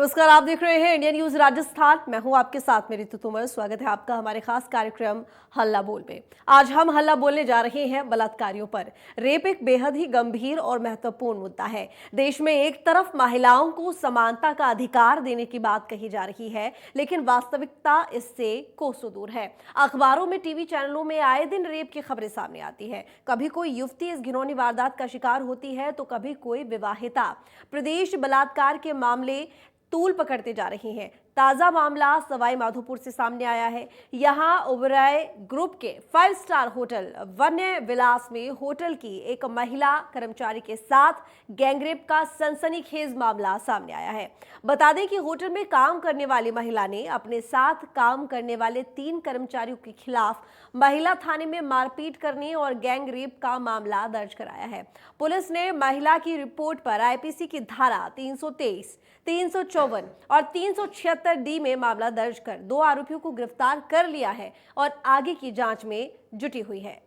नमस्कार, आप देख रहे हैं इंडिया न्यूज राजस्थान। मैं हूं आपके साथ मेरी तोमर। स्वागत है आपका हमारे खास कार्यक्रम हल्ला बोल में। आज हम हल्ला बोलने जा रहे हैं बलात्कारियों पर। रेप एक बेहद ही गंभीर और महत्वपूर्ण मुद्दा है। देश में एक तरफ महिलाओं को समानता का अधिकार देने की बात कही जा रही है, लेकिन वास्तविकता इससे कोसों दूर है। अखबारों में, टीवी चैनलों में आए दिन रेप की खबरें सामने आती है। कभी कोई युवती इस घिनौनी वारदात का शिकार होती है तो कभी कोई विवाहिता। प्रदेश बलात्कार के मामले तूल पकड़ते जा रही हैं। ताजा मामला सवाई माधोपुर से सामने आया है। यहां ओबराय ग्रुप के 5 स्टार होटल वन्य विलास में होटल की एक महिला कर्मचारी के साथ गैंगरेप का सनसनीखेज मामला सामने आया है। बता दें कि होटल में काम करने वाली महिला ने अपने साथ काम करने वाले 3 कर्मचारियों के खिलाफ महिला थाने में मारपीट करने और गैंगरेप का मामला दर्ज कराया है। पुलिस ने महिला की रिपोर्ट पर आईपीसी की धारा 323, 354 और 376 डी में मामला दर्ज कर 2 आरोपियों को गिरफ्तार कर लिया है और आगे की जांच में जुटी हुई है।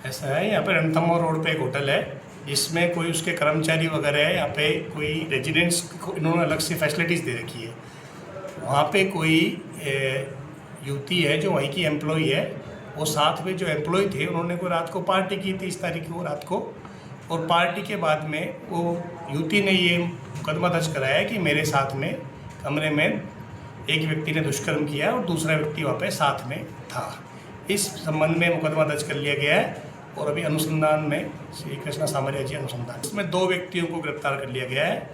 ऐसा है, यहाँ पे रणथंभौर रोड पे एक होटल है, इसमें कोई उसके कर्मचारी वगैरह है। यहाँ पे कोई रेजिडेंट्स को इन्होंने अलग से फैसिलिटीज़ दे रखी है। वहाँ पे कोई युवती है जो वहीं की एम्प्लॉय है। वो साथ में जो एम्प्लॉय थे, उन्होंने कोई रात को पार्टी की थी, 30 तारीख को रात को। और पार्टी के बाद में वो युवती ने ये मुकदमा दर्ज कराया कि मेरे साथ में कमरे में एक व्यक्ति ने दुष्कर्म किया और दूसरा व्यक्ति वहाँ पे साथ में था। इस संबंध में मुकदमा दर्ज कर लिया गया है और अभी अनुसंधान में श्री कृष्णा सामरिया जी अनुसंधान, इसमें 2 व्यक्तियों को गिरफ्तार कर लिया गया है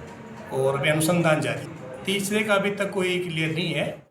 और अभी अनुसंधान जारी। तीसरे का अभी तक कोई क्लियर नहीं है।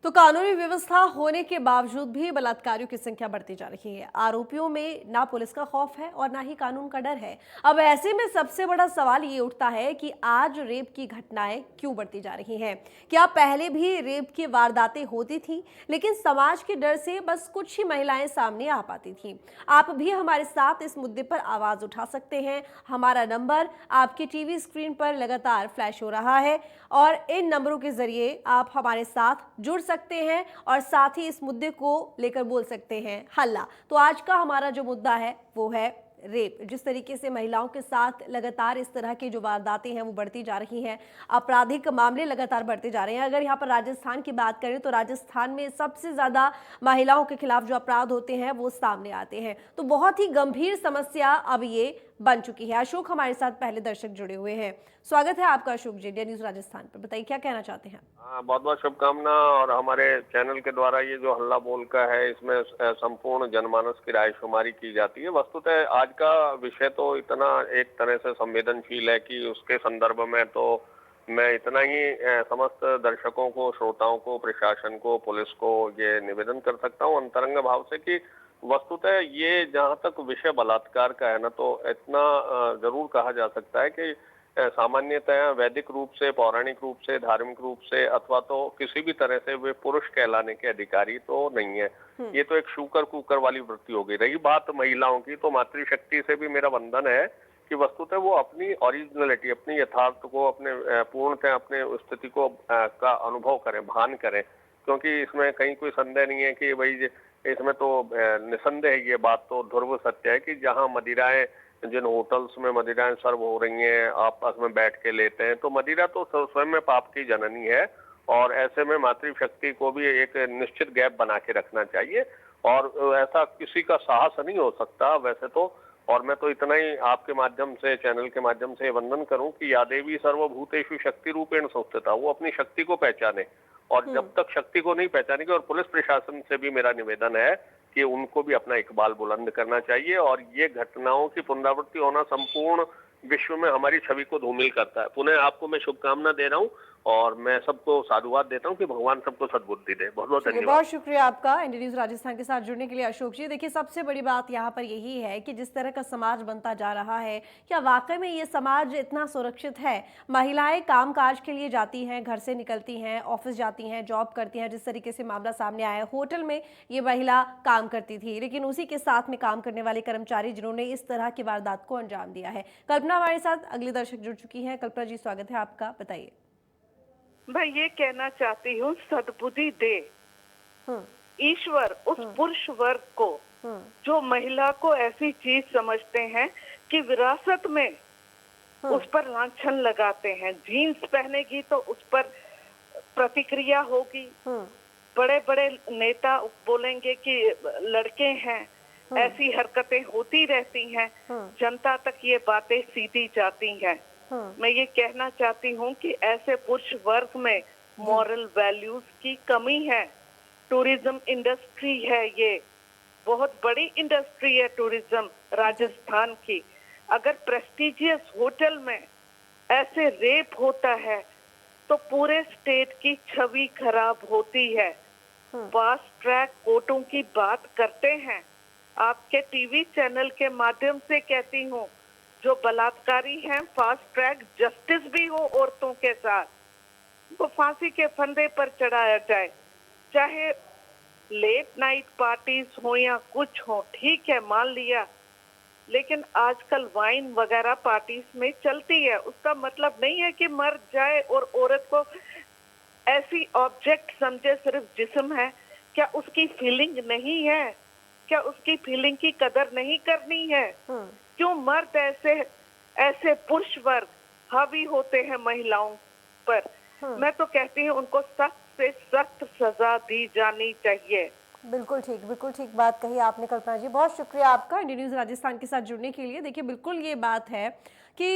तो कानूनी व्यवस्था होने के बावजूद भी बलात्कारियों की संख्या बढ़ती जा रही है। आरोपियों में ना पुलिस का खौफ है और ना ही कानून का डर है। अब ऐसे में सबसे बड़ा सवाल ये उठता है कि आज रेप की घटनाएं क्यों बढ़ती जा रही हैं? क्या पहले भी रेप की वारदातें होती थी, लेकिन समाज के डर से बस कुछ ही महिलाएं सामने आ पाती थी? आप भी हमारे साथ इस मुद्दे पर आवाज उठा सकते हैं। हमारा नंबर आपकी टीवी स्क्रीन पर लगातार फ्लैश हो रहा है और इन नंबरों के जरिए आप हमारे साथ जुड़ सकते हैं और साथ ही इस मुद्दे को लेकर बोल सकते हैं हल्ला। तो आज का हमारा जो मुद्दा है वो है रेप। जिस तरीके से महिलाओं के साथ लगातार इस तरह की जो वारदातें हैं वो बढ़ती जा रही हैं, आपराधिक मामले लगातार बढ़ते जा रहे हैं। अगर यहाँ पर राजस्थान की बात करें तो राजस्थान में सबसे ज़्यादा महिलाओं के खिलाफ जो अपराध होते हैं वो सामने आते हैं। तो बहुत ही गंभीर समस्या अब ये बन चुकी है। अशोक हमारे साथ पहले दर्शक जुड़े हुए हैं। स्वागत है आपका अशोक जी, इंडिया न्यूज राजस्थान पर। बताइए क्या कहना चाहते हैं? बहुत बहुत शुभकामना। और हमारे चैनल के द्वारा ये जो हल्ला बोल का है, इसमें संपूर्ण जनमानस की रायशुमारी की जाती है। वस्तुतः आज का विषय तो इतना एक तरह से संवेदनशील है कि उसके संदर्भ में तो मैं इतना ही समस्त दर्शकों को, श्रोताओं को, प्रशासन को, पुलिस को ये निवेदन कर सकता हूँ अंतरंग भाव से कि वस्तुतः ये जहाँ तक विषय बलात्कार का है ना, तो इतना जरूर कहा जा सकता है कि सामान्यतः वैदिक रूप से, पौराणिक रूप से, धार्मिक रूप से अथवा तो किसी भी तरह से वे पुरुष कहलाने के अधिकारी तो नहीं है। ये तो एक शूकर कुकर वाली वृत्ति हो गई। रही बात महिलाओं की, तो मातृशक्ति से भी मेरा वंदन है कि वस्तुतः वो अपनी ओरिजिनलिटी, अपनी यथार्थ को, अपने पूर्णतः अपने स्थिति को का अनुभव करें, भान करें। क्योंकि इसमें कहीं कोई संदेह नहीं है कि भाई इसमें तो निसंदेह ये बात तो ध्रुव सत्य है कि जहाँ मदिराएं, जिन होटल्स में मदिराएं सर्व हो रही हैं, आपस में बैठ के लेते हैं, तो मदिरा तो स्वयं में पाप की जननी है। और ऐसे में मातृशक्ति को भी एक निश्चित गैप बना के रखना चाहिए और ऐसा किसी का साहस नहीं हो सकता वैसे तो। और मैं तो इतना ही आपके माध्यम से, चैनल के माध्यम से वंदन करूं कि या देवी सर्वभूतेषु शक्ति रूपेण संस्थिता, वो अपनी शक्ति को पहचाने। और जब तक शक्ति को नहीं पहचानेगी, और पुलिस प्रशासन से भी मेरा निवेदन है कि उनको भी अपना इकबाल बुलंद करना चाहिए। और ये घटनाओं की पुनरावृत्ति होना संपूर्ण विश्व में हमारी छवि को धूमिल करता है। पुनः आपको मैं शुभकामना दे रहा हूँ और मैं सबको साधुवाद देता हूँ कि भगवान सबको सद्बुद्धि दे। बहुत बहुत धन्यवाद। बहुत शुक्रिया आपका इंडिया न्यूज राजस्थान के साथ जुड़ने के लिए अशोक जी। देखिए, सबसे बड़ी बात यहाँ पर यही है कि जिस तरह का समाज बनता जा रहा है, क्या वाकई में ये समाज इतना सुरक्षित है? महिलाएं कामकाज के लिए जाती हैं, घर से निकलती हैं, ऑफिस जाती हैं, जॉब करती हैं। जिस तरीके से मामला सामने आया है, होटल में ये महिला काम करती थी, लेकिन उसी के साथ में काम करने वाले कर्मचारी जिन्होंने इस तरह की वारदात को अंजाम दिया है। कल्पना हमारे साथ अगली दर्शक जुड़ चुकी है। कल्पना जी, स्वागत है आपका, बताइए। मैं ये कहना चाहती हूँ, सद्बुद्धि दे ईश्वर उस पुरुष वर्ग को जो महिला को ऐसी चीज समझते हैं कि विरासत में उस पर लांछन लगाते हैं। जीन्स पहनेगी तो उस पर प्रतिक्रिया होगी। बड़े बड़े नेता बोलेंगे कि लड़के हैं, ऐसी हरकतें होती रहती हैं। जनता तक ये बातें सीधी जाती हैं। मैं ये कहना चाहती हूँ कि ऐसे पुरुष वर्ग में मॉरल वैल्यूज की कमी है। टूरिज्म इंडस्ट्री है, ये बहुत बड़ी इंडस्ट्री है टूरिज्म राजस्थान की। अगर प्रेस्टिजियस होटल में ऐसे रेप होता है तो पूरे स्टेट की छवि खराब होती है। फास्ट ट्रैक कोर्टों की बात करते हैं। आपके टीवी चैनल के माध्यम से कहती हूँ, जो बलात्कारी हैं फास्ट ट्रैक जस्टिस भी हो औरतों के साथ, वो फांसी के फंदे पर चढ़ाया जाए। चाहे लेट नाइट पार्टीज हो या कुछ हो, ठीक है, मान लिया, लेकिन आजकल वाइन वगैरह पार्टीज में चलती है। उसका मतलब नहीं है कि मर्द जाए और औरत को ऐसी ऑब्जेक्ट समझे, सिर्फ जिस्म है। क्या उसकी फीलिंग नहीं है? क्या उसकी फीलिंग की कदर नहीं करनी है? क्यों मर्द ऐसे पुरुष वर्ग हावी होते हैं महिलाओं पर? मैं तो कहती हूँ उनको सख्त से सख्त सजा दी जानी चाहिए। बिल्कुल ठीक बात कही आपने कल्पना जी। बहुत शुक्रिया आपका इंडिया न्यूज़ राजस्थान के साथ जुड़ने के लिए। देखिए बिल्कुल ये बात है कि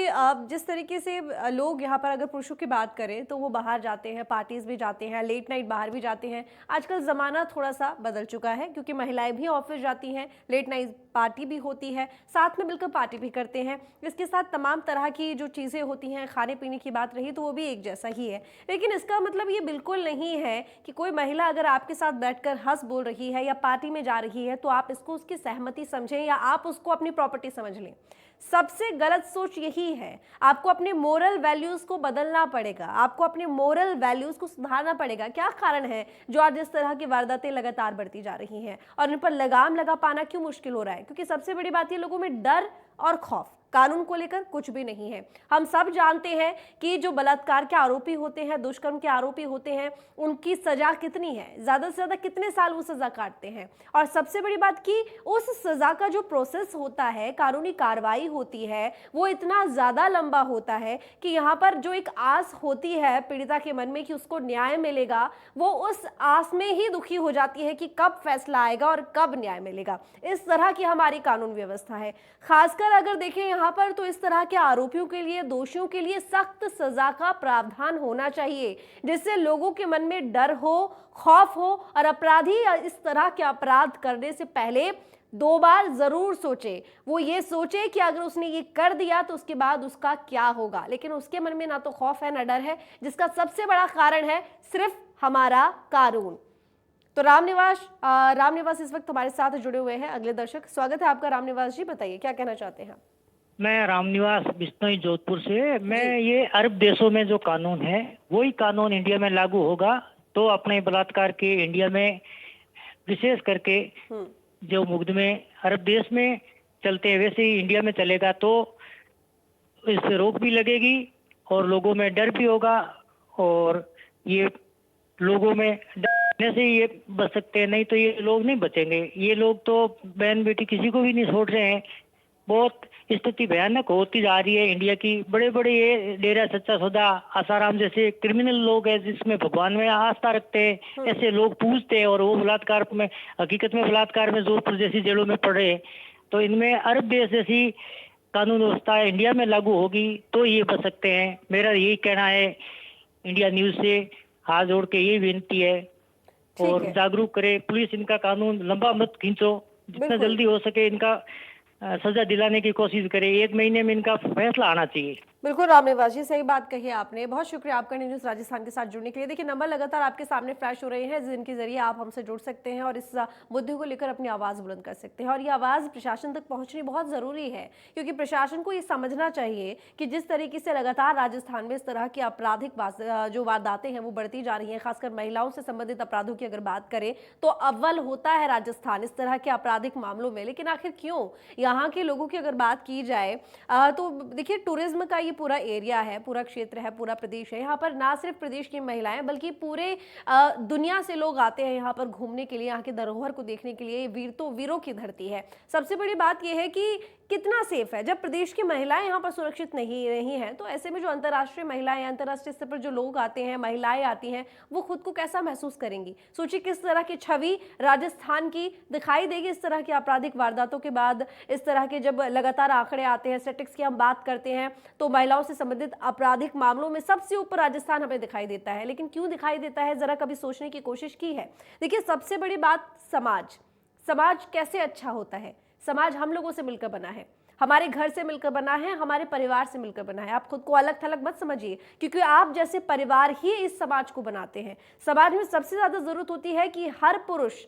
जिस तरीके से लोग यहाँ पर अगर पुरुषों की बात करें तो वो बाहर जाते हैं, पार्टीज़ भी जाते हैं, लेट नाइट बाहर भी जाते हैं। आजकल ज़माना थोड़ा सा बदल चुका है क्योंकि महिलाएं भी ऑफिस जाती हैं, लेट नाइट पार्टी भी होती है, साथ में मिलकर पार्टी भी करते हैं। इसके साथ तमाम तरह की जो चीज़ें होती हैं, खाने पीने की बात रही तो वो भी एक जैसा ही है। लेकिन इसका मतलब ये बिल्कुल नहीं है कि कोई महिला अगर आपके साथ बैठकर हंस बोल रही है या पार्टी में जा रही है तो आप इसको उसकी सहमति समझें या आप उसको अपनी प्रॉपर्टी समझ लें। सबसे गलत सोच यही है। आपको अपने मोरल वैल्यूज को बदलना पड़ेगा, आपको अपने मोरल वैल्यूज को सुधारना पड़ेगा। क्या कारण है जो आज इस तरह की वारदातें लगातार बढ़ती जा रही हैं और इन पर लगाम लगा पाना क्यों मुश्किल हो रहा है? क्योंकि सबसे बड़ी बात ये लोगों में डर और खौफ, कानून को लेकर कुछ भी नहीं है। हम सब जानते हैं कि जो बलात्कार के आरोपी होते हैं, दुष्कर्म के आरोपी होते हैं, उनकी सजा कितनी है, ज्यादा से ज्यादा कितने साल वो सजा काटते हैं। और सबसे बड़ी बात कि उस सजा का जो प्रोसेस होता है, कानूनी कार्रवाई होती है, वो इतना ज्यादा लंबा होता है कि यहाँ पर जो एक आस होती है पीड़िता के मन में कि उसको न्याय मिलेगा, वो उस आस में ही दुखी हो जाती है कि कब फैसला आएगा और कब न्याय मिलेगा। इस तरह की हमारी कानून व्यवस्था है। खासकर अगर देखें यहाँ पर तो इस तरह के आरोपियों के लिए, दोषियों के लिए सख्त सजा का प्रावधान होना चाहिए, जिससे लोगों के मन में डर हो, खौफ हो और अपराधी इस तरह के अपराध करने से पहले 2 बार जरूर सोचे। वो ये सोचे कि अगर उसने ये कर दिया तो उसके बाद उसका क्या होगा। लेकिन उसके मन में ना तो खौफ है ना डर है, जिसका सबसे बड़ा कारण है सिर्फ हमारा कानून। तो रामनिवास इस वक्त हमारे साथ जुड़े हुए हैं अगले दर्शक। स्वागत है आपका रामनिवास जी, बताइए क्या कहना चाहते हैं? मैं रामनिवास बिश्नोई जोधपुर से। मैं ये अरब देशों में जो कानून है वही कानून इंडिया में लागू होगा तो अपने बलात्कार के इंडिया में विशेष करके जो मुकदमे अरब देश में चलते हैं वैसे ही इंडिया में चलेगा तो इससे रोक भी लगेगी और लोगों में डर भी होगा और ये लोगों में डरने से ये बच सकते हैं, नहीं तो ये लोग नहीं बचेंगे। ये लोग तो बहन बेटी किसी को भी नहीं छोड़ रहे हैं। बहुत स्थिति भयानक होती जा रही है इंडिया की। बड़े बड़े ये डेरा सच्चा सौदा, आसाराम जैसे क्रिमिनल लोग हैं जिसमें भगवान में आस्था रखते हैं, ऐसे लोग पूछते हैं और वो बलात्कार में, हकीकत में बलात्कार में जोधपुर जैसी जेलों में पड़े। तो इनमें अरब देश जैसी कानून व्यवस्था इंडिया में लागू होगी तो ये बच सकते हैं। मेरा यही कहना है। इंडिया न्यूज से हाथ जोड़ के यही विनती है और जागरूक करे। पुलिस इनका कानून लंबा मत खींचो, जितना जल्दी हो सके इनका सजा दिलाने की कोशिश करे। 1 महीने में इनका फैसला आना चाहिए। बिल्कुल रामनिवास जी, सही बात कही आपने। बहुत शुक्रिया आपका न्यूज़ राजस्थान के साथ जुड़ने के लिए। देखिए नंबर लगातार आपके सामने फ्लैश हो रहे हैं जिनके जरिए आप हमसे जुड़ सकते हैं और इस मुद्दे को लेकर अपनी आवाज़ बुलंद कर सकते हैं। और ये आवाज़ प्रशासन तक पहुंचनी बहुत ज़रूरी है क्योंकि प्रशासन को ये समझना चाहिए कि जिस तरीके से लगातार राजस्थान में इस तरह की आपराधिक जो वारदातें हैं वो बढ़ती जा रही हैं, खासकर महिलाओं से संबंधित अपराधों की अगर बात करें तो अव्वल होता है राजस्थान इस तरह के आपराधिक मामलों में। लेकिन आखिर क्यों? यहाँ के लोगों की अगर बात की जाए तो देखिए टूरिज्म का ये पूरा एरिया है, पूरा क्षेत्र है, पूरा प्रदेश है। यहाँ पर ना सिर्फ प्रदेश की महिलाएं बल्कि पूरे दुनिया से लोग आते हैं यहाँ पर घूमने के लिए, यहाँ के धरोहर को देखने के लिए। वीरों की धरती है। सबसे बड़ी बात यह है कि कितना सेफ है? जब प्रदेश की महिलाएं यहाँ पर सुरक्षित नहीं रही हैं, तो ऐसे में जो अंतर्राष्ट्रीय महिलाएं, अंतर्राष्ट्रीय स्तर पर जो लोग आते हैं, महिलाएं आती हैं, वो खुद को कैसा महसूस करेंगी? सोचिए किस तरह की छवि राजस्थान की दिखाई देगी इस तरह की आपराधिक वारदातों के बाद। इस तरह के जब लगातार आंकड़े आते हैं, स्टैटिस्टिक्स की हम बात करते हैं, तो महिलाओं से संबंधित आपराधिक मामलों में सबसे ऊपर राजस्थान हमें दिखाई देता है। लेकिन क्यों दिखाई देता है, जरा कभी सोचने की कोशिश की है? देखिए, सबसे बड़ी बात समाज कैसे अच्छा होता है? समाज हम लोगों से मिलकर बना है, हमारे घर से मिलकर बना है, हमारे परिवार से मिलकर बना है। आप खुद को अलग थलग मत समझिए, क्योंकि आप जैसे परिवार ही इस समाज को बनाते हैं। समाज में सबसे ज्यादा जरूरत होती है कि हर पुरुष,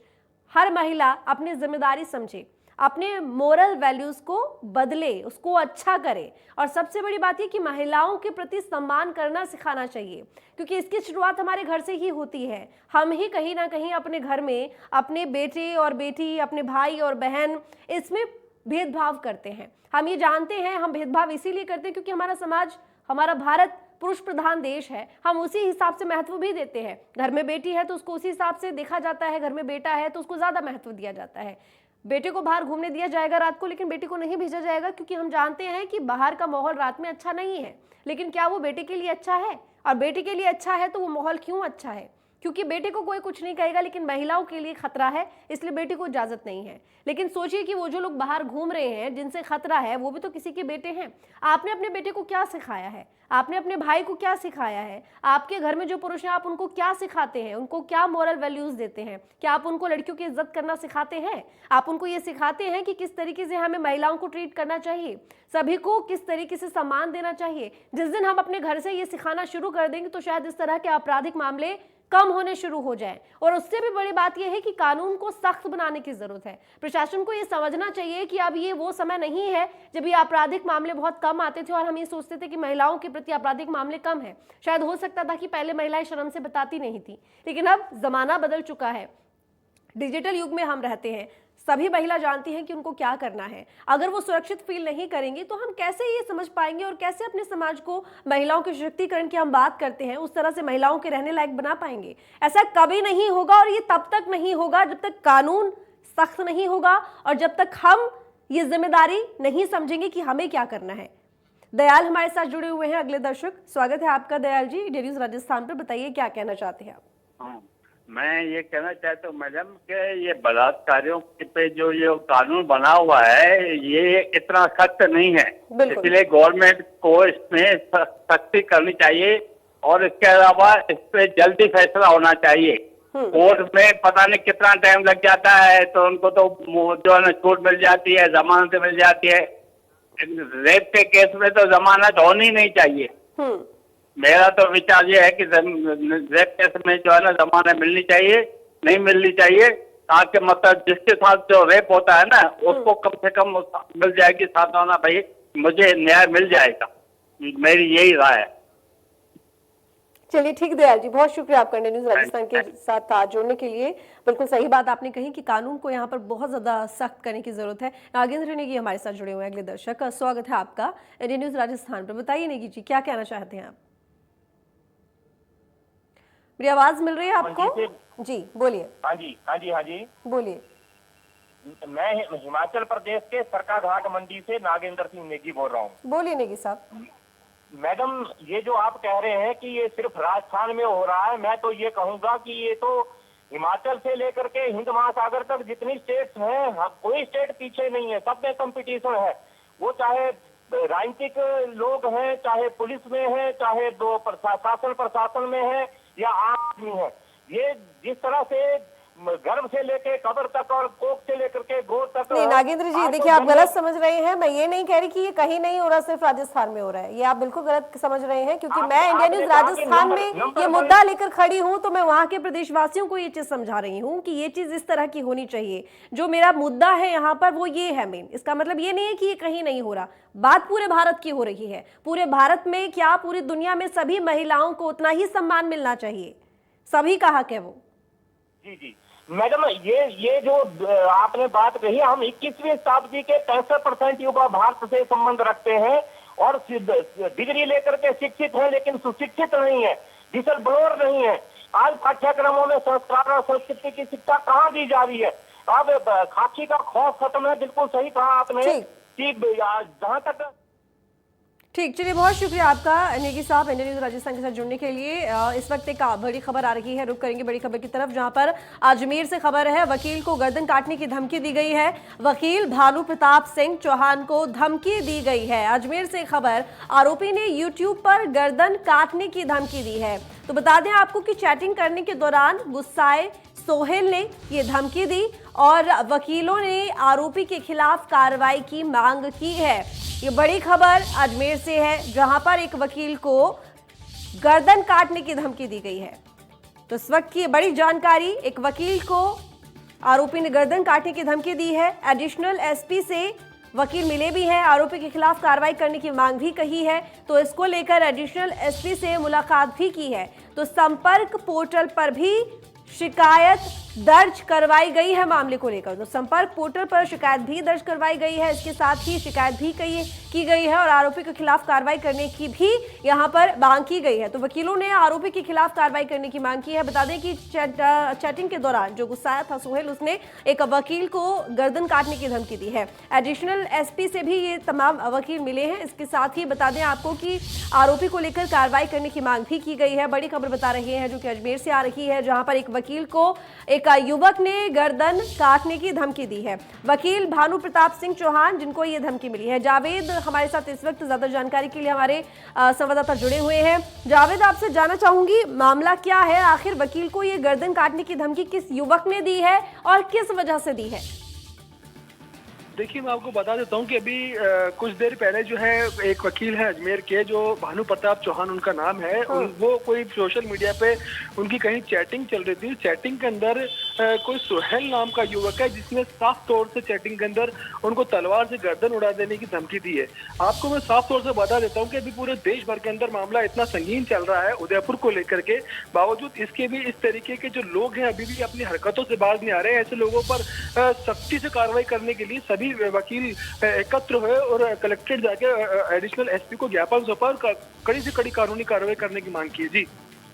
हर महिला अपनी जिम्मेदारी समझे, अपने मोरल वैल्यूज को बदले, उसको अच्छा करे। और सबसे बड़ी बात यह कि महिलाओं के प्रति सम्मान करना सिखाना चाहिए, क्योंकि इसकी शुरुआत हमारे घर से ही होती है। हम ही कहीं ना कहीं अपने घर में अपने बेटे और बेटी, अपने भाई और बहन, इसमें भेदभाव करते हैं। हम ये जानते हैं, हम भेदभाव इसीलिए करते हैं क्योंकि हमारा समाज, हमारा भारत पुरुष प्रधान देश है। हम उसी हिसाब से महत्व भी देते हैं। घर में बेटी है तो उसको उसी हिसाब से देखा जाता है, घर में बेटा है तो उसको ज्यादा महत्व दिया जाता है। बेटे को बाहर घूमने दिया जाएगा रात को, लेकिन बेटी को नहीं भेजा जाएगा, क्योंकि हम जानते हैं कि बाहर का माहौल रात में अच्छा नहीं है। लेकिन क्या वो बेटे के लिए अच्छा है? और बेटे के लिए अच्छा है तो वो माहौल क्यों अच्छा है? क्योंकि बेटे को कोई कुछ नहीं कहेगा, लेकिन महिलाओं के लिए खतरा है, इसलिए बेटे को इजाजत नहीं है। लेकिन सोचिए कि वो जो लोग बाहर घूम रहे हैं, जिनसे खतरा है, वो भी तो किसी के बेटे हैं। आपने अपने बेटे को क्या सिखाया है? आपने अपने भाई को क्या सिखाया है? आपके घर में जो पुरुष हैं, आप उनको क्या सिखाते हैं? उनको क्या मॉरल वैल्यूज देते हैं? क्या आप उनको लड़कियों की इज्जत करना सिखाते हैं? आप उनको ये सिखाते हैं कि किस तरीके से हमें महिलाओं को ट्रीट करना चाहिए, सभी को किस तरीके से सम्मान देना चाहिए? जिस दिन हम अपने घर से ये सिखाना शुरू कर देंगे, तो शायद इस तरह के आपराधिक मामले कम होने शुरू हो जाए। और उससे भी बड़ी बात यह है कि कानून को सख्त बनाने की जरूरत है। प्रशासन को यह समझना चाहिए कि अब ये वो समय नहीं है जब ये आपराधिक मामले बहुत कम आते थे और हम ये सोचते थे कि महिलाओं के प्रति आपराधिक मामले कम है। शायद हो सकता था कि पहले महिलाएं शर्म से बताती नहीं थी, लेकिन अब जमाना बदल चुका है, डिजिटल युग में हम रहते हैं। सभी महिला जानती हैं कि उनको क्या करना है। अगर वो सुरक्षित फील नहीं करेंगी तो हम कैसे ये समझ पाएंगे और कैसे अपने समाज को महिलाओं के सशक्तिकरण की हम बात करते हैं उस तरह से महिलाओं के रहने लायक बना पाएंगे? ऐसा कभी नहीं होगा, और ये तब तक नहीं होगा जब तक कानून सख्त नहीं होगा और जब तक हम ये जिम्मेदारी नहीं समझेंगे कि हमें क्या करना है। दयाल हमारे साथ जुड़े हुए हैं, अगले दर्शक। स्वागत है आपका दयाल जी, इंडिया न्यूज राजस्थान पर। बताइए क्या कहना चाहते हैं आप? मैं ये कहना चाहता हूँ मैडम कि ये बलात्कारियों पे जो ये कानून बना हुआ है, ये इतना सख्त नहीं है, इसलिए गवर्नमेंट को इसमें सख्ती करनी चाहिए। और इसके अलावा इस पे जल्दी फैसला होना चाहिए। कोर्ट में पता नहीं कितना टाइम लग जाता है, तो उनको तो जो है छूट मिल जाती है, जमानत मिल जाती है। रेप के केस में तो जमानत होनी नहीं चाहिए। मेरा तो विचार ये है कि रेप केस में जो है ना जमानत मिलनी चाहिए, नहीं मिलनी चाहिए, ताकि मतलब जिसके साथ जो रेप होता है ना, उसको कम से कम मिल जाएगी साधना, भाई मुझे न्याय मिल जाएगा। मेरी यही राय है। चलिए ठीक दयाल जी, बहुत शुक्रिया आपका इंडिया न्यूज राजस्थान के साथ जुड़ने के लिए। बिल्कुल सही बात आपने कही कि कानून को यहाँ पर बहुत ज्यादा सख्त करने की जरूरत है। नागेंद्र नेगी हमारे साथ जुड़े हुए हैं, अगले दर्शक। स्वागत है आपका इंडिया न्यूज राजस्थान पर। बताइए नेगी जी, क्या कहना चाहते हैं आप? मेरी आवाज मिल रही है आपको? जी बोलिए। हाँ जी बोलिए। मैं हिमाचल प्रदेश के सरकाघाट मंडी से नागेंद्र सिंह नेगी बोल रहा हूँ। बोलिए नेगी साहब। मैडम, ये जो आप कह रहे हैं कि ये सिर्फ राजस्थान में हो रहा है, मैं तो ये कहूंगा कि ये तो हिमाचल से लेकर के हिंद महासागर तक जितनी स्टेट्स हैं, कोई स्टेट पीछे नहीं है, सब में कंपटीशन है। वो चाहे राजनीतिक लोग हैं, चाहे पुलिस में है, चाहे दो प्रशासन में है, या आम आदमी है। ये जिस तरह से गर्भ से लेके कब्र तक और कोख से लेकर के गोद तक। नहीं नागेंद्र जी, देखिए आप गलत समझ रहे हैं। मैं ये नहीं कह रही कि ये कहीं नहीं हो रहा, सिर्फ राजस्थान में हो रहा है। ये आप बिल्कुल गलत समझ रहे हैं, क्योंकि मैं इंडिया न्यूज राजस्थान में ये मुद्दा लेकर खड़ी हूँ, तो मैं वहाँ के प्रदेशवासियों को ये चीज समझा रही हूँ कि ये चीज इस तरह की होनी चाहिए। जो मेरा मुद्दा है यहाँ पर वो ये है मेन। इसका मतलब ये नहीं है कि ये कहीं नहीं हो रहा, बात पूरे भारत की हो रही है। पूरे भारत में क्या पूरी दुनिया में सभी महिलाओं को उतना ही सम्मान मिलना चाहिए, सभी का हक है वो। जी मैडम, ये जो आपने बात कही, हम 21वीं शताब्दी के 65% युवा भारत से संबंध रखते हैं और डिग्री लेकर के शिक्षित हैं, लेकिन सुशिक्षित नहीं है, विसल ब्लोर नहीं है। आज पाठ्यक्रमों में संस्कार और संस्कृति की शिक्षा कहाँ दी जा रही है? अब खाकी का खौफ खत्म है। बिल्कुल सही कहा आपने कि जहां तक ठीक, चलिए बहुत शुक्रिया आपका नेगी साहब इंडियन न्यूज़ राजस्थान के साथ जुड़ने के लिए। इस वक्त एक बड़ी खबर आ रही है, रुक करेंगे बड़ी खबर की तरफ, जहां पर अजमेर से खबर है वकील को गर्दन काटने की धमकी दी गई है। वकील भानु प्रताप सिंह चौहान को धमकी दी गई है। अजमेर से खबर, आरोपी ने यूट्यूब पर गर्दन काटने की धमकी दी है। तो बता दें आपको कि चैटिंग करने के दौरान गुस्साए सोहेल ने ये धमकी दी और वकीलों ने आरोपी के खिलाफ कार्रवाई की मांग की है। ये बड़ी खबर अजमेर से है, जहां पर एक वकील को गर्दन काटने की धमकी दी गई है। तो इस वक्त की बड़ी जानकारी, एक वकील को आरोपी ने गर्दन काटने की धमकी दी है। एडिशनल एसपी से वकील मिले भी हैं, आरोपी के खिलाफ कार्रवाई करने की मांग भी कही है। तो इसको लेकर एडिशनल एसपी से मुलाकात भी की है। तो संपर्क पोर्टल पर भी शिकायत दर्ज करवाई गई है मामले को लेकर। तो संपर्क पोर्टल पर शिकायत भी दर्ज करवाई गई है। इसके साथ ही शिकायत भी की गई है और आरोपी के खिलाफ कार्रवाई करने की भी यहां पर मांग की गई है। तो वकीलों ने आरोपी के खिलाफ कार्रवाई करने की मांग की है। बता दें कि चैटिंग के दौरान जो गुस्साया था सोहेल, उसने एक वकील को गर्दन काटने की धमकी दी है। एडिशनल एसपी से भी ये तमाम वकील मिले हैं। इसके साथ ही बता दें आपको कि आरोपी को लेकर कार्रवाई करने की मांग भी की गई है। बड़ी खबर बता रहे हैं जो कि अजमेर से आ रही है, जहां पर एक वकील को एक युवक ने गर्दन काटने की धमकी दी है। वकील भानु प्रताप सिंह चौहान, जिनको ये धमकी मिली है। जावेद हमारे साथ इस वक्त ज्यादा जानकारी के लिए हमारे संवाददाता जुड़े हुए हैं। जावेद, आपसे जानना चाहूंगी मामला क्या है, आखिर वकील को ये गर्दन काटने की धमकी किस युवक ने दी है और किस वजह से दी है? देखिए, मैं आपको बता देता हूँ कि अभी कुछ देर पहले जो है एक वकील है अजमेर के, जो भानु प्रताप चौहान उनका नाम है, वो कोई सोशल मीडिया पे उनकी कहीं चैटिंग चल रही थी। चैटिंग के अंदर कोई सोहेल नाम का युवक है जिसने साफ तौर से चैटिंग के अंदर उनको तलवार से गर्दन उड़ा देने की धमकी दी है। आपको मैं साफ तौर से बता देता हूँ कि अभी पूरे देश भर के अंदर मामला इतना संगीन चल रहा है उदयपुर को लेकर के, बावजूद इसके भी इस तरीके के जो लोग हैं अभी भी अपनी हरकतों से बाज नहीं आ रहे हैं। ऐसे लोगों पर सख्ती से कार्रवाई करने के लिए सभी वकील एकत्र हुए और कलेक्ट्रेट जाके एडिशनल एसपी को ज्ञापन सौंपा और कड़ी से कड़ी कानूनी कार्रवाई करने की मांग की। जी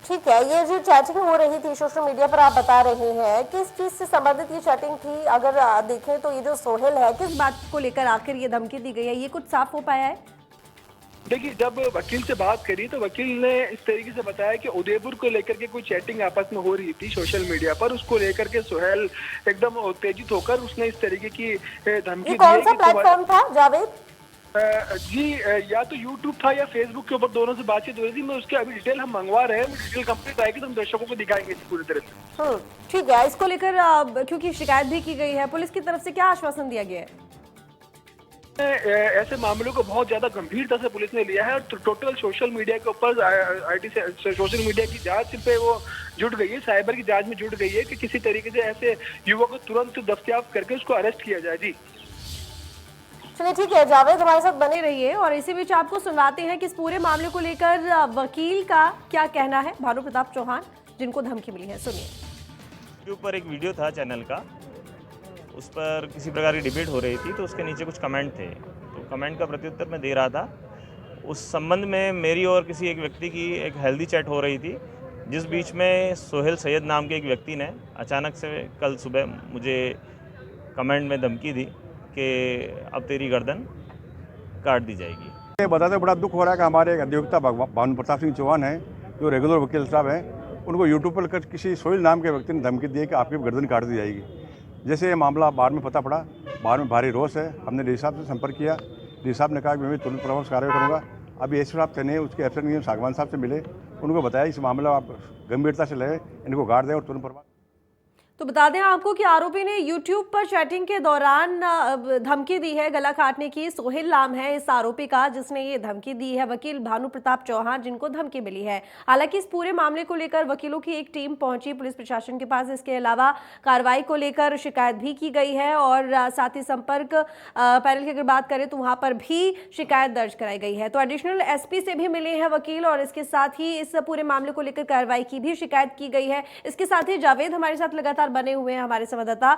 ठीक है, ये जो चैटिंग हो रही थी सोशल मीडिया पर, आप बता रहे हैं किस चीज से संबंधित ये चैटिंग थी? अगर देखें तो ये जो सोहेल है, किस बात को लेकर आखिर ये धमकी दी गई है, ये कुछ साफ हो पाया है? देखिए, जब वकील से बात करी तो वकील ने इस तरीके से बताया कि उदयपुर को लेकर के कोई चैटिंग आपस में हो रही थी सोशल मीडिया पर, उसको लेकर के सोहेल एकदम उत्तेजित होकर उसने इस तरीके की धमकी दी। कौन सा प्लेटफॉर्म था जावेद? जी, या तो YouTube था या Facebook के ऊपर, दोनों से बातचीत हुई थी। मैं उसके अभी डिटेल हम मंगवा रहे हैं, डिटेल कंप्लीट आएगी तो हम दर्शकों को दिखाएंगे पूरी तरह से। ठीक है, इसको लेकर क्योंकि शिकायत भी की गई है, पुलिस की तरफ से क्या आश्वासन दिया गया है? ऐसे मामलों को बहुत ज्यादा गंभीरता से पुलिस ने लिया है और टोटल सोशल मीडिया के ऊपर सोशल मीडिया की जांच पे वो जुट गई है, साइबर की जांच में जुट गई है कि किसी तरीके से ऐसे युवक को तुरंत दस्तयाब करके उसको अरेस्ट किया जाए। जी चलिए ठीक है, जावेद हमारे साथ बने रहिए और इसी बीच आपको सुनवाते हैं कि इस पूरे मामले को लेकर वकील का क्या कहना है, भानु प्रताप चौहान जिनको धमकी मिली है। सुनिए। यूट्यूब पर एक वीडियो था चैनल का, उस पर किसी प्रकार की डिबेट हो रही थी, तो उसके नीचे कुछ कमेंट थे, तो कमेंट का प्रत्युत्तर मैं दे रहा था। उस संबंध में मेरी और किसी एक व्यक्ति की एक हेल्दी चैट हो रही थी, जिस बीच में सोहेल सैयद नाम के एक व्यक्ति ने अचानक से कल सुबह मुझे कमेंट में धमकी दी कि अब तेरी गर्दन काट दी जाएगी। ये बताते बड़ा दुख हो रहा है कि हमारे एक अधिवक्ता भानु प्रताप सिंह चौहान हैं, जो रेगुलर वकील साहब हैं, उनको यूट्यूब पर किसी सोहेल नाम के व्यक्ति ने धमकी दी कि आपकी गर्दन काट दी जाएगी। जैसे ये मामला बाद में पता पड़ा, बाद में भारी रोष है, हमने डी साहब से संपर्क किया। डी साहब ने कहा कि मैं तुरंत प्रभाव कार्रवाई करूँगा। अभी एस साहब थे नहीं, उसके अफसर सागवान साहब से मिले, उनको बताया इस मामला आप गंभीरता से लें, इनको गाड़ दें और तुरंत प्रभाव। तो बता दें आपको कि आरोपी ने YouTube पर चैटिंग के दौरान धमकी दी है गला काटने की। सोहेल नाम है इस आरोपी का जिसने ये धमकी दी है, वकील भानु प्रताप चौहान जिनको धमकी मिली है। हालांकि इस पूरे मामले को लेकर वकीलों की एक टीम पहुंची पुलिस प्रशासन के पास। इसके अलावा कार्रवाई को लेकर शिकायत भी की गई है और साथ ही संपर्क पैनल की अगर बात करें तो वहां पर भी शिकायत दर्ज कराई गई है। तो एडिशनल एसपी से भी मिले हैं वकील और इसके साथ ही इस पूरे मामले को लेकर कार्रवाई की भी शिकायत की गई है। इसके साथ ही जावेद हमारे साथ लगातार लगातार बने हुए हैं हमारे संवाददाता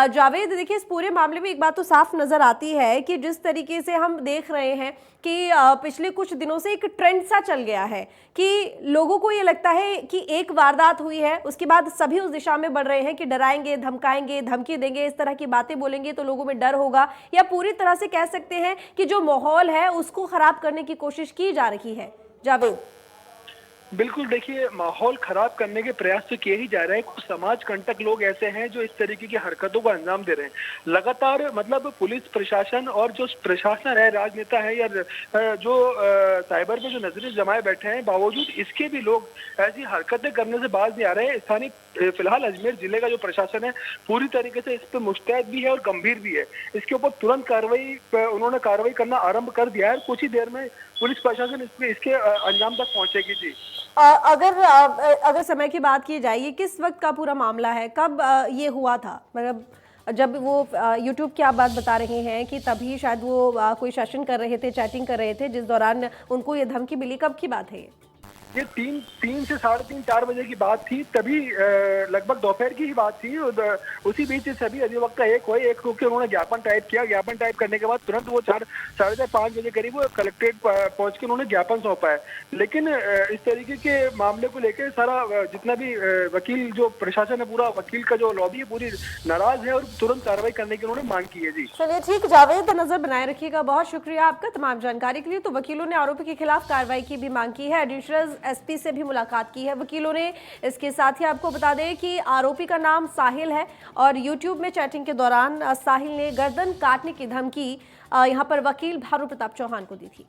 जावेद। देखिए, इस पूरे मामले में एक बात तो साफ नजर आती है कि जिस तरीके से हम देख रहे हैं कि पिछले कुछ दिनों से एक ट्रेंड सा चल गया है कि लोगों को ये लगता है कि एक वारदात हुई है, उसके बाद सभी उस दिशा में बढ़ रहे हैं कि डराएंगे, धमकाएंगे, धमकी देंगे, इस तरह की बातें बोलेंगे तो लोगों में डर होगा, या पूरी तरह से कह सकते हैं कि जो माहौल है उसको खराब करने की कोशिश की जा रही है। जावेद, बिल्कुल, देखिए, माहौल खराब करने के प्रयास तो किए ही जा रहे हैं। कुछ समाज कंटक लोग ऐसे हैं जो इस तरीके की हरकतों को अंजाम दे रहे हैं लगातार। मतलब पुलिस प्रशासन और जो प्रशासन है, राजनेता है या जो साइबर पे जो नजरें जमाए बैठे हैं, बावजूद इसके भी लोग ऐसी हरकतें करने से बाज नहीं आ रहे हैं। स्थानीय फिलहाल अजमेर जिले का जो प्रशासन है पूरी तरीके से इस पर मुस्तैद भी है और गंभीर भी है। इसके ऊपर तुरंत उन्होंने कार्रवाई करना आरंभ कर दिया है। कुछ ही देर में पुलिस प्रशासन इसके अंजाम तक पहुंचेगी। जी, अगर समय की बात की जाए, ये किस वक्त का पूरा मामला है, कब ये हुआ था? मतलब जब वो YouTube की आप बात बता रहे हैं कि तभी शायद वो कोई सेशन कर रहे थे, चैटिंग कर रहे थे, जिस दौरान उनको ये धमकी मिली, कब की बात है ये 3 से 3:30-4 बजे की बात थी। तभी लगभग दोपहर की ही बात थी। उसी बीच सभी अधिवक्ता एक होकर उन्होंने ज्ञापन टाइप किया। ज्ञापन टाइप करने के बाद तुरंत वो 4-5 बजे करीब वो कलेक्ट्रेट पहुंच के उन्होंने ज्ञापन सौंपा है। लेकिन इस तरीके के मामले को लेकर सारा जितना भी वकील जो प्रशासन है, पूरा वकील का जो लॉबी है पूरी नाराज है और तुरंत कार्रवाई करने की उन्होंने मांग की है। जी, चलिए ठीक, जावेद, नजर बनाए रखिएगा। बहुत शुक्रिया आपका तमाम जानकारी के लिए। तो वकीलों ने आरोपी के खिलाफ कार्रवाई की भी मांग की है। एडिशनल एसपी से भी मुलाकात की है वकीलों ने। इसके साथ ही आपको बता दें कि आरोपी का नाम साहिल है और YouTube में चैटिंग के दौरान साहिल ने गर्दन काटने की धमकी यहां पर वकील भानु प्रताप चौहान को दी थी।